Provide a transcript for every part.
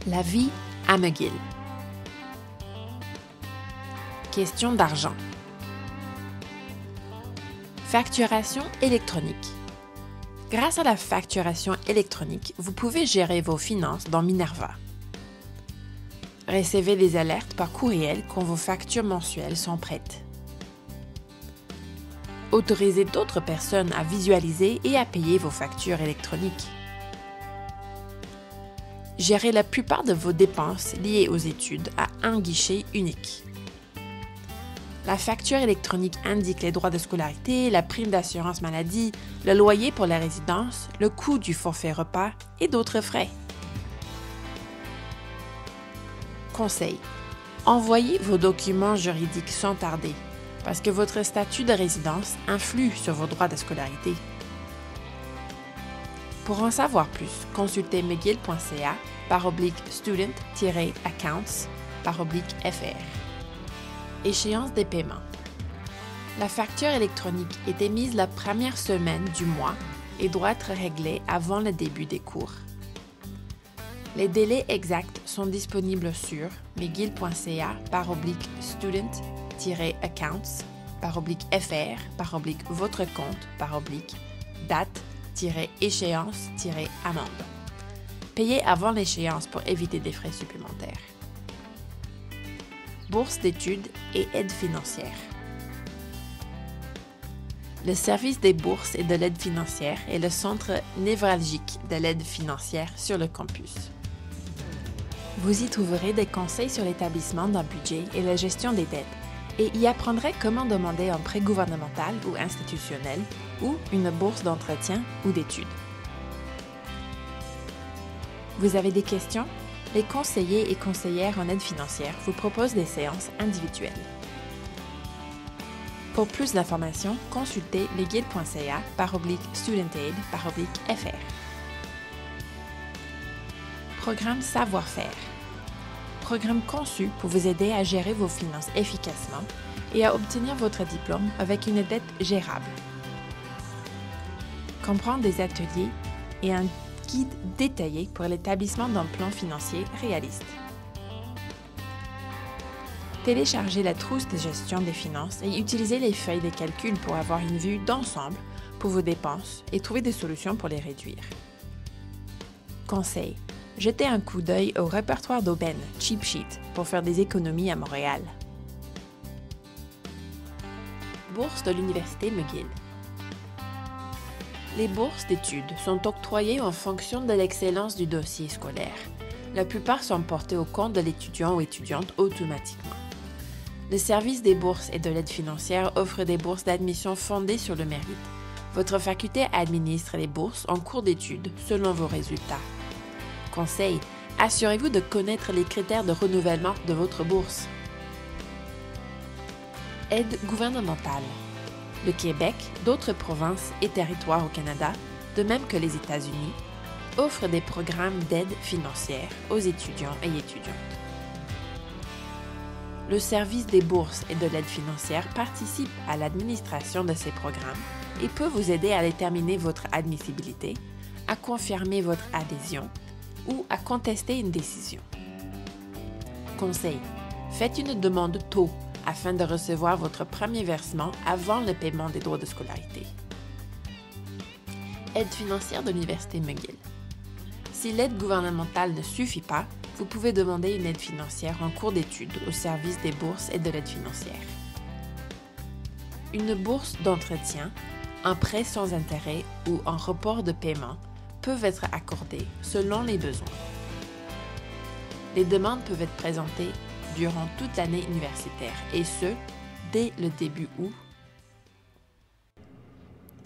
La vie à McGill. Question d'argent. Facturation électronique. Grâce à la facturation électronique, vous pouvez gérer vos finances dans Minerva. Recevez des alertes par courriel quand vos factures mensuelles sont prêtes. Autorisez d'autres personnes à visualiser et à payer vos factures électroniques. Gérez la plupart de vos dépenses liées aux études à un guichet unique. La facture électronique indique les droits de scolarité, la prime d'assurance maladie, le loyer pour la résidence, le coût du forfait repas et d'autres frais. Conseil. Envoyez vos documents juridiques sans tarder, parce que votre statut de résidence influe sur vos droits de scolarité. Pour en savoir plus, consultez mcgill.ca/student-accounts/fr. Échéance des paiements. La facture électronique est émise la première semaine du mois et doit être réglée avant le début des cours. Les délais exacts sont disponibles sur mcgill.ca/student-accounts/fr/votre compte/date-échéance-amende. Payez avant l'échéance pour éviter des frais supplémentaires. Bourse d'études et aide financière. Le service des bourses et de l'aide financière est le centre névralgique de l'aide financière sur le campus. Vous y trouverez des conseils sur l'établissement d'un budget et la gestion des dettes, et y apprendrez comment demander un prêt gouvernemental ou institutionnel ou une bourse d'entretien ou d'études. Vous avez des questions? Les conseillers et conseillères en aide financière vous proposent des séances individuelles. Pour plus d'informations, consultez mcgill.ca/studentaid/fr. Programme Savoir-faire. Programme conçu pour vous aider à gérer vos finances efficacement et à obtenir votre diplôme avec une dette gérable. Comprend des ateliers et un guide détaillé pour l'établissement d'un plan financier réaliste. Téléchargez la trousse de gestion des finances et utilisez les feuilles de calcul pour avoir une vue d'ensemble pour vos dépenses et trouver des solutions pour les réduire. Conseil. Jetez un coup d'œil au répertoire d'aubaine Cheap Sheet pour faire des économies à Montréal. Bourse de l'Université McGill. Les bourses d'études sont octroyées en fonction de l'excellence du dossier scolaire. La plupart sont portées au compte de l'étudiant ou étudiante automatiquement. Le service des bourses et de l'aide financière offre des bourses d'admission fondées sur le mérite. Votre faculté administre les bourses en cours d'études selon vos résultats. Conseil, assurez-vous de connaître les critères de renouvellement de votre bourse. Aide gouvernementale. Le Québec, d'autres provinces et territoires au Canada, de même que les États-Unis, offrent des programmes d'aide financière aux étudiants et étudiantes. Le service des bourses et de l'aide financière participe à l'administration de ces programmes et peut vous aider à déterminer votre admissibilité, à confirmer votre adhésion ou à contester une décision. Conseil. Faites une demande tôt afin de recevoir votre premier versement avant le paiement des droits de scolarité. Aide financière de l'Université McGill. Si l'aide gouvernementale ne suffit pas, vous pouvez demander une aide financière en cours d'études au service des bourses et de l'aide financière. Une bourse d'entretien, un prêt sans intérêt ou un report de paiement peuvent être accordés selon les besoins. Les demandes peuvent être présentées durant toute l'année universitaire, et ce, dès le début août.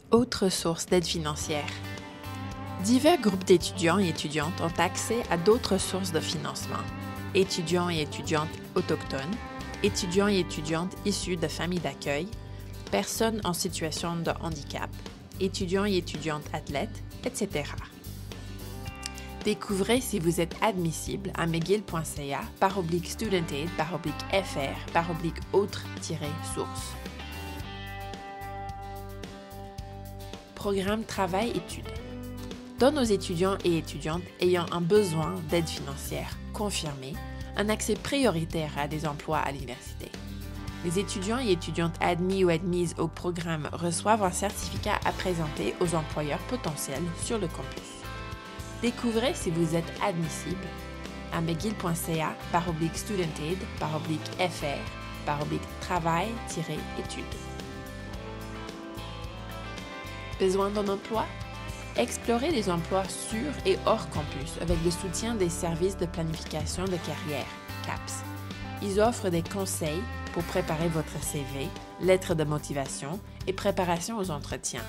Autres sources d'aide financière. Divers groupes d'étudiants et étudiantes ont accès à d'autres sources de financement. Étudiants et étudiantes autochtones, étudiants et étudiantes issus de familles d'accueil, personnes en situation de handicap, étudiants et étudiantes athlètes, etc. Découvrez si vous êtes admissible à mcgill.ca/studentaid/fr/autres-sources. Programme Travail-études. donne aux étudiants et étudiantes ayant un besoin d'aide financière confirmée un accès prioritaire à des emplois à l'université. Les étudiants et étudiantes admis ou admises au programme reçoivent un certificat à présenter aux employeurs potentiels sur le campus. Découvrez si vous êtes admissible à mcgill.ca/studentaid/fr/travail-études. Besoin d'un emploi? Explorez les emplois sur et hors campus avec le soutien des services de planification de carrière, CAPS. Ils offrent des conseils pour préparer votre CV, lettre de motivation et préparation aux entretiens.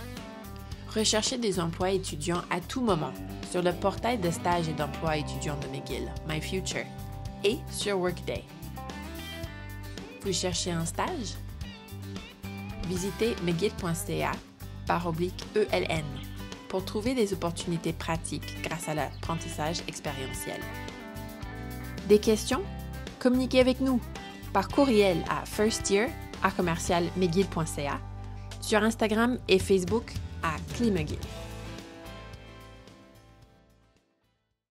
Recherchez des emplois étudiants à tout moment sur le portail de stages et d'emploi étudiants de McGill, MyFuture, et sur Workday. Vous cherchez un stage? Visitez mcgill.ca/ELN pour trouver des opportunités pratiques grâce à l'apprentissage expérientiel. Des questions? Communiquez avec nous par courriel à firstyear@mcgill.ca, sur Instagram et Facebook à CliMcGill.